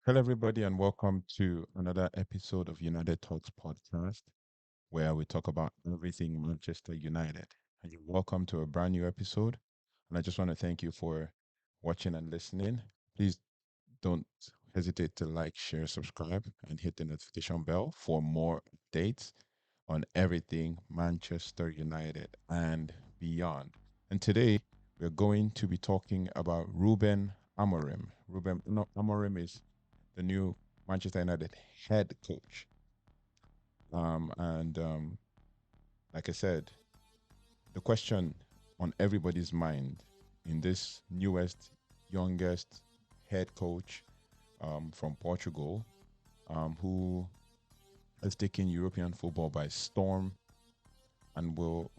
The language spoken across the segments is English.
Hello, everybody, and welcome to another episode of United Talks podcast, where we talk about everything Manchester United. And you're welcome to a brand new episode. And I just want to thank you for watching and listening. Please don't hesitate to like, share, subscribe, and hit the notification bell for more updates on everything Manchester United and beyond. And today, we're going to be talking about Ruben Amorim. Ruben Amorim is the new Manchester United head coach. And like I said, the question on everybody's mind in this newest, youngest head coach from Portugal, who has taken European football by storm, and will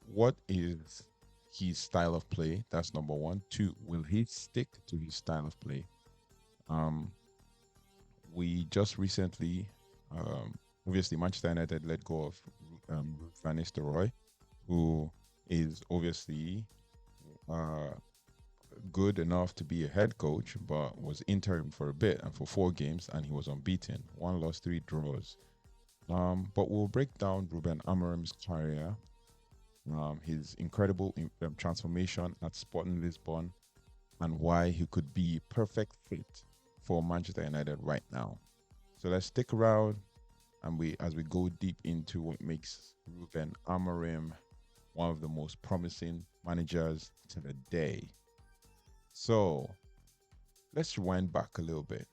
what is his style of play? That's number one. Two, will he stick to his style of play? Um, we just recently, um, obviously, Manchester United let go of Van Nistelrooy, who is obviously uh, good enough to be a head coach, but was interim for a bit and for 4 games, and he was unbeaten, one loss, three draws. But we'll break down Ruben Amorim's career, his incredible transformation at Sporting Lisbon, and why he could be perfect fit for Manchester United right now. So let's stick around and we as we go deep into what makes Ruben Amorim one of the most promising managers to the day. So let's rewind back a little bit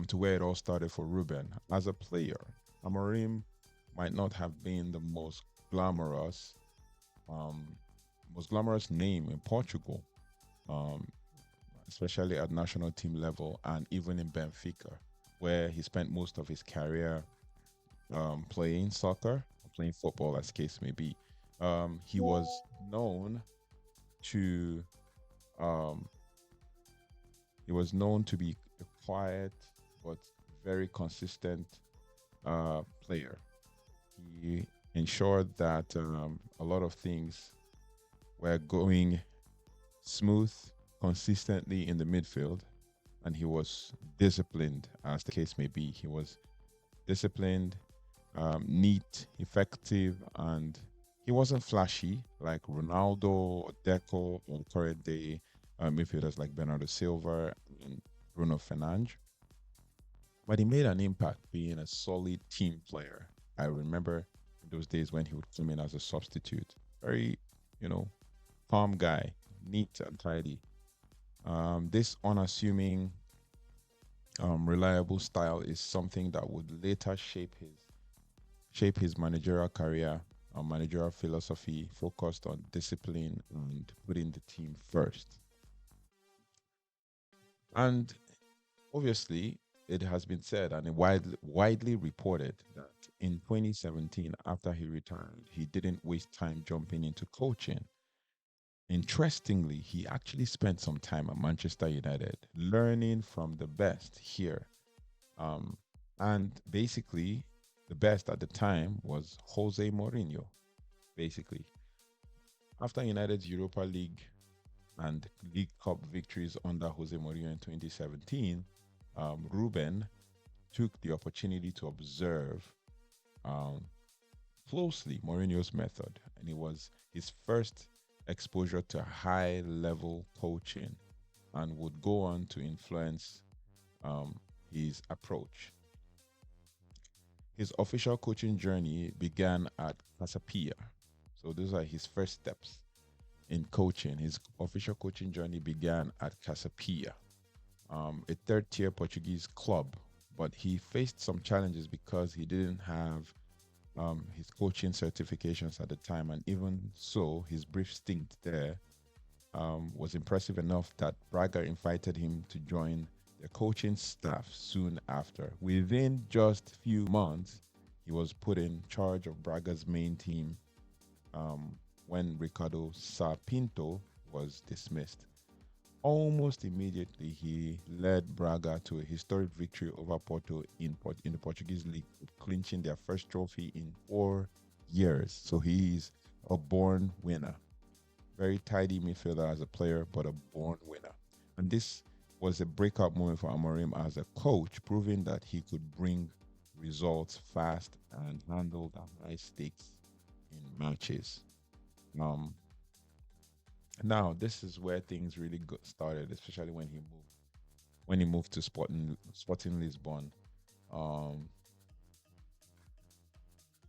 to where it all started for Ruben. As a player, Amorim might not have been the glamorous, um, most glamorous name in Portugal, um, especially at national team level and even in Benfica, where he spent most of his career playing soccer, playing football, as case may be. He was known to um, be a quiet but very consistent player. He ensured that a lot of things were going smooth consistently in the midfield, and he was disciplined, as the case may be. He was disciplined, neat, effective, and he wasn't flashy like Ronaldo or Deco or current day midfielders like Bernardo Silva and Bruno Fernandes. But he made an impact being a solid team player. I remember those days when he would come in as a substitute. Very, you know, calm guy, neat and tidy. This unassuming, reliable style is something that would later shape his managerial career and managerial philosophy focused on discipline and putting the team first. And obviously, it has been said and widely reported that in 2017, after he retired, he didn't waste time jumping into coaching. Interestingly, he actually spent some time at Manchester United learning from the best here. Um, and basically, the best at the time was Jose Mourinho, basically. After United's Europa League and League Cup victories under Jose Mourinho in 2017, Ruben took the opportunity to observe um, closely Mourinho's method, and it was his first exposure to high level coaching and would go on to influence his approach. His official coaching journey began at Casapia. So those are his first steps in coaching. His official coaching journey began at Casapia, a third tier Portuguese club. But he faced some challenges because he didn't have his coaching certifications at the time. And even so, his brief stint there was impressive enough that Braga invited him to join their coaching staff soon after. Within just a few months, he was put in charge of Braga's main team um, when Ricardo Sapinto was dismissed. Almost immediately, he led Braga to a historic victory over Porto in the Portuguese league, clinching their first trophy in 4 years. So he is a born winner. Very tidy midfielder as a player, but a born winner. And this was a breakout moment for Amorim as a coach, proving that he could bring results fast and handle the high stakes in matches. Um, Now this is where things really got started, especially when he moved to Sporting Lisbon. Um,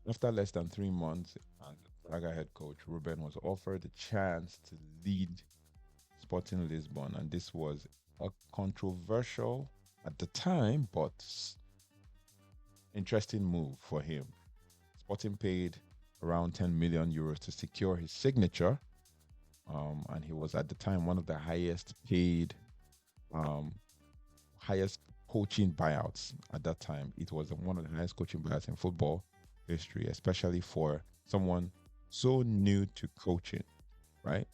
After less than 3 months as Braga head coach, Ruben was offered the chance to lead Sporting Lisbon, and this was a controversial at the time, but interesting move for him. Sporting paid around 10 million euros to secure his signature, and he was at the time one of the um, highest coaching buyouts at that time. It was one of the highest coaching buyouts in football history, especially for someone so new to coaching, right?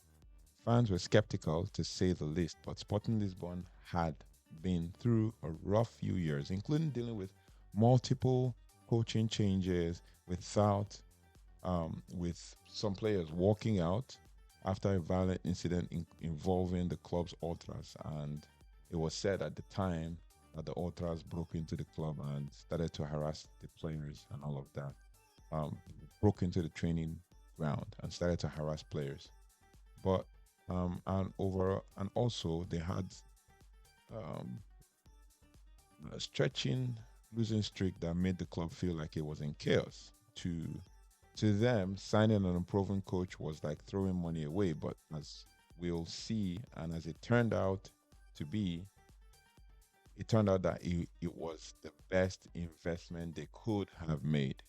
Fans were skeptical to say the least, but Sporting Lisbon had been through a rough few years, including dealing with multiple coaching changes with some players walking out after a violent incident involving the club's ultras. And it was said at the time that the ultras broke into the club and started to harass the players and all of that. Broke into the training ground and started to harass players. But and also they had um, a stretching losing streak that made the club feel like it was in chaos. To them, signing an unproven coach was like throwing money away. But as we'll see, and as to be, it turned out that it was the best investment they could have made.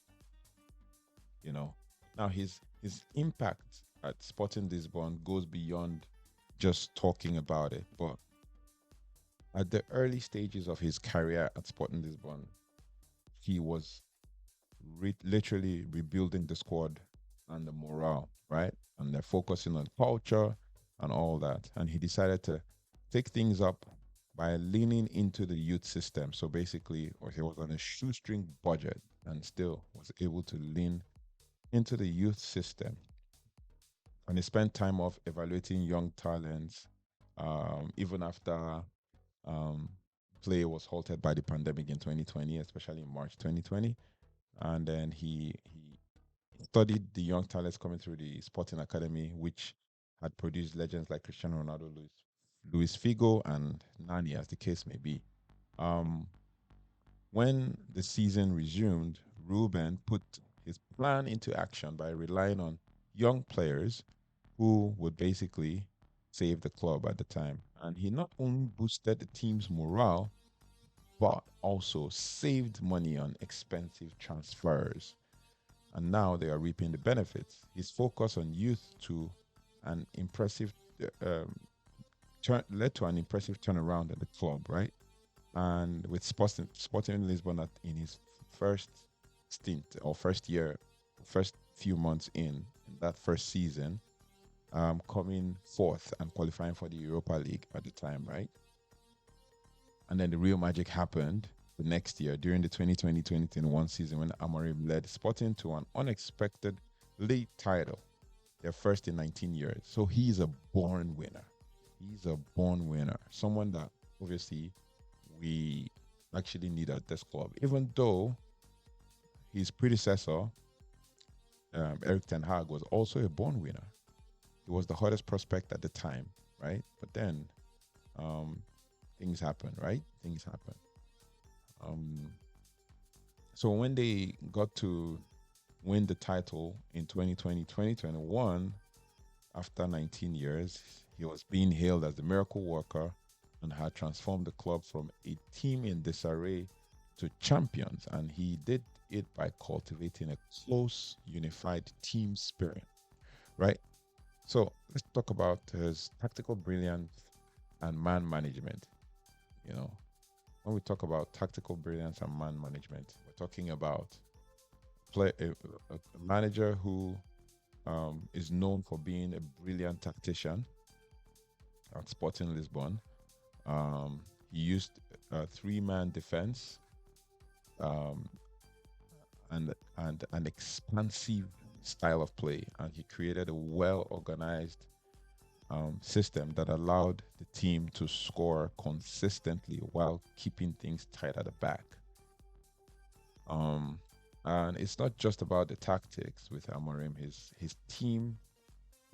You know, now his impact at Sporting Lisbon goes beyond just talking about it. But at the early stages of his career at Sporting Lisbon, he was literally rebuilding the squad and the morale, right? And they're focusing on culture and all that. And he decided to take things up by leaning into the youth system. So basically, or he was on a shoestring budget and still was able to lean into the youth system. And he spent time off evaluating young talents, even after um, play was halted by the pandemic in 2020, especially in March 2020. And then he studied the young talents coming through the Sporting Academy, which had produced legends like Cristiano Ronaldo, Luis Figo, and Nani, as the case may be. Um, when the season resumed, Ruben put his plan into action by relying on young players who would basically save the club at the time. And he not only boosted the team's morale, but also saved money on expensive transfers. And now they are reaping the benefits. His focus on youth to an impressive led to an impressive turnaround at the club, right? And with Sporting Lisbon in his first stint or first year, first few months in that first season, coming fourth and qualifying for the Europa League at the time, right? And then the real magic happened the next year during the 2020-2021 season when Amorim led Sporting to an unexpected league title, their first in 19 years. So he's a born winner. He's a born winner. Someone that obviously we actually need at this club, even though his predecessor, Eric Ten Hag, was also a born winner. He was the hottest prospect at the time, right? But then um, things happen, right? Things happen. Um, so when they got to win the title in 2020-2021, after 19 years, he was being hailed as the miracle worker and had transformed the club from a team in disarray to champions. And he did it by cultivating a close, unified team spirit, right? So let's talk about his tactical brilliance and man management. You know, when we talk about tactical brilliance and man management, we're talking about a manager who is known for being a brilliant tactician at Sporting Lisbon. He used a three-man defense um, and an expansive style of play, and he created a well-organized system that allowed the team to score consistently while keeping things tight at the back. Um, and it's not just about the tactics with Amorim. His team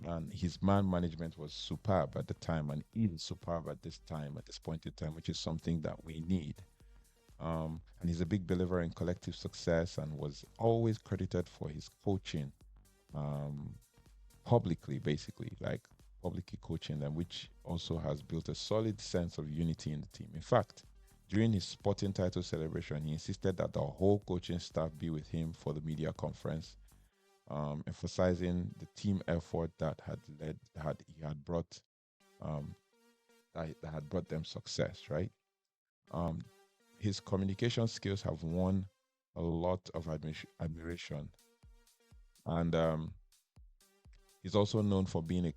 and his man management was superb at the time, and is superb at this time, at this point in time, which is something that we need. And he's a big believer in collective success and was always credited for his coaching, um, publicly, basically, like publicly coaching them, which also has built a solid sense of unity in the team. In fact, during his sporting title celebration, he insisted that the whole coaching staff be with him for the media conference, emphasizing the team effort that he had brought, um, that had brought them success. Right. Um, his communication skills have won a lot of admiration, and he's also known for being a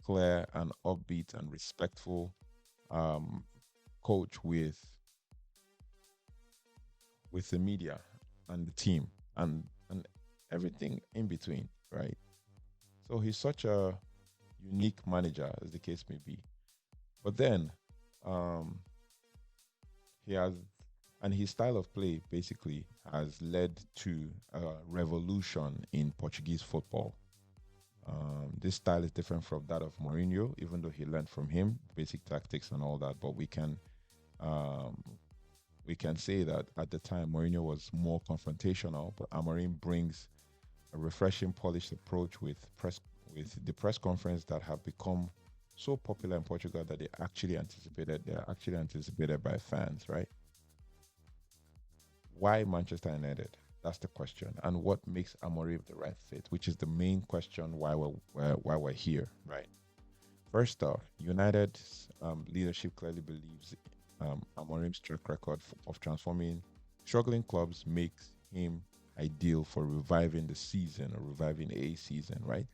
clear and upbeat and respectful, um, coach with the media and the team and everything in between, right? So he's such a unique manager, as the case may be. But then, um, he has, and his style of play basically has led to a revolution in Portuguese football. This style is different from that of Mourinho, even though he learned from him basic tactics and all that. But um, we can say that at the time Mourinho was more confrontational, but Amorim brings a refreshing, polished approach with the press conference that have become so popular in Portugal that they're actually anticipated by fans, right? Why Manchester United? That's the question. And what makes Amorim the right fit, which is the main question why we're here, right? First off, United's leadership clearly believes Amorim's track record of transforming struggling clubs makes him ideal for reviving the season or reviving a season, right?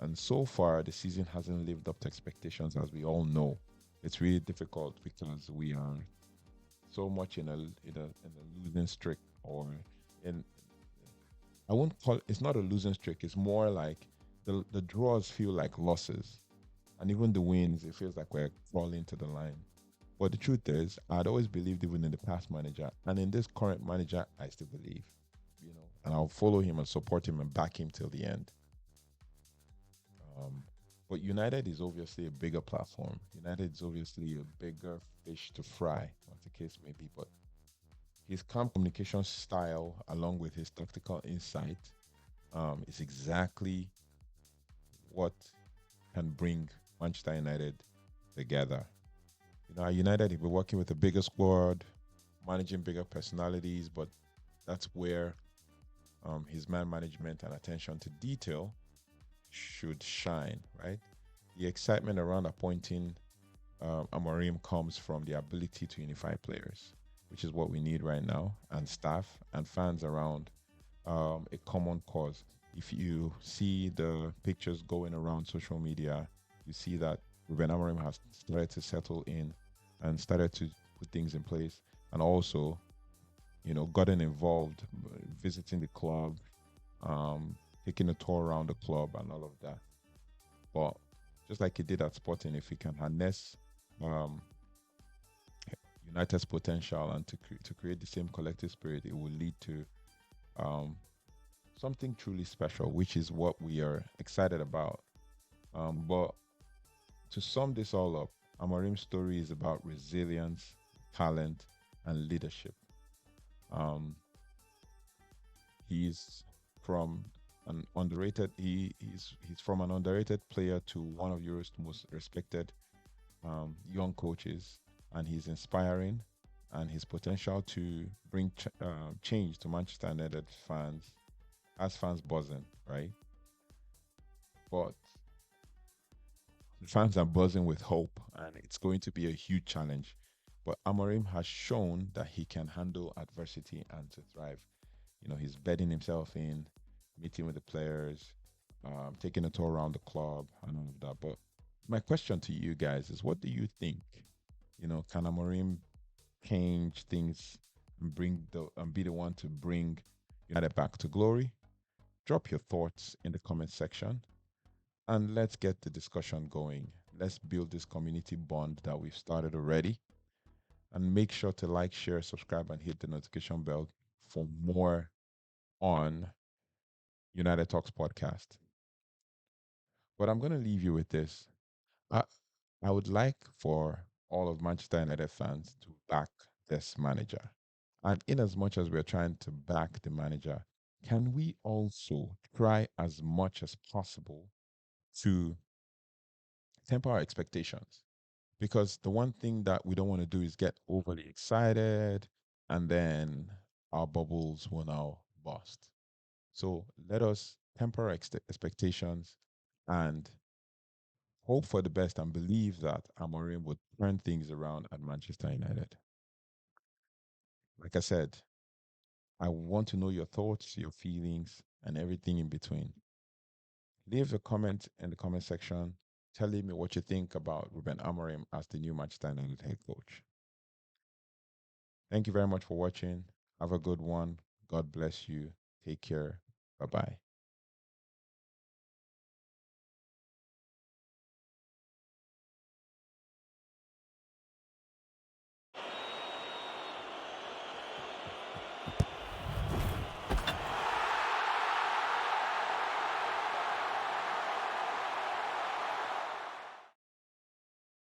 And so far, the season hasn't lived up to expectations, as we all know. It's really difficult because we are so much in a losing streak, or in I won't call it's not a losing streak. It's more like the draws feel like losses, and even the wins, it feels like we're crawling to the line. But the truth is, I'd always believed, even in the past manager and in this current manager, I still believe, and I'll follow him and support him and back him till the end. Um, but United is obviously a bigger platform. United is obviously a bigger fish to fry, as the case may be. But his calm communication style, along with his tactical insight, is exactly what can bring Manchester United together. At United, he'll be working with a bigger squad, managing bigger personalities, but that's where his man management and attention to detail should shine, right? The excitement around appointing Amorim comes from the ability to unify players, which is what we need right now, and staff and fans around a common cause. If you see the pictures going around social media, you see that Ruben Amorim has started to settle in and started to put things in place, and also, gotten involved, visiting the club, um, taking a tour around the club, and all of that. But just like he did at Sporting, if he can harness um, United's potential and to create the same collective spirit, it will lead to um, something truly special, which is what we are excited about. But to sum this all up, Amorim's story is about resilience, talent, and leadership. Um, he's from an underrated he's from an underrated player to one of Europe's most respected young coaches, and he's inspiring, and his potential to bring change to Manchester United fans has fans buzzing, right? But the fans are buzzing with hope, and it's going to be a huge challenge. But Amorim has shown that he can handle adversity and to thrive. He's bedding himself in, meeting with the players, taking a tour around the club, and all of that. But my question to you guys is, what do you think? Can Amorim change things and be the one to bring United back to glory? Drop your thoughts in the comment section, and let's get the discussion going. Let's build this community bond that we've started already. And make sure to like, share, subscribe, and hit the notification bell for more on United Talks podcast. But I'm going to leave you with this. I, I would like for all of Manchester United fans to back this manager. And in as much as we're trying to back the manager, can we also try as much as possible to temper our expectations? Because the one thing that we don't want to do is get overly excited and then our bubbles will now burst. So let us temper our expectations and hope for the best and believe that Amorim would turn things around at Manchester United. Like I said, I want to know your thoughts, your feelings, and everything in between. Leave a comment in the comment section telling me what you think about Ruben Amorim as the new Manchester United head coach. Thank you very much for watching. Have a good one. God bless you. Take care. Bye bye.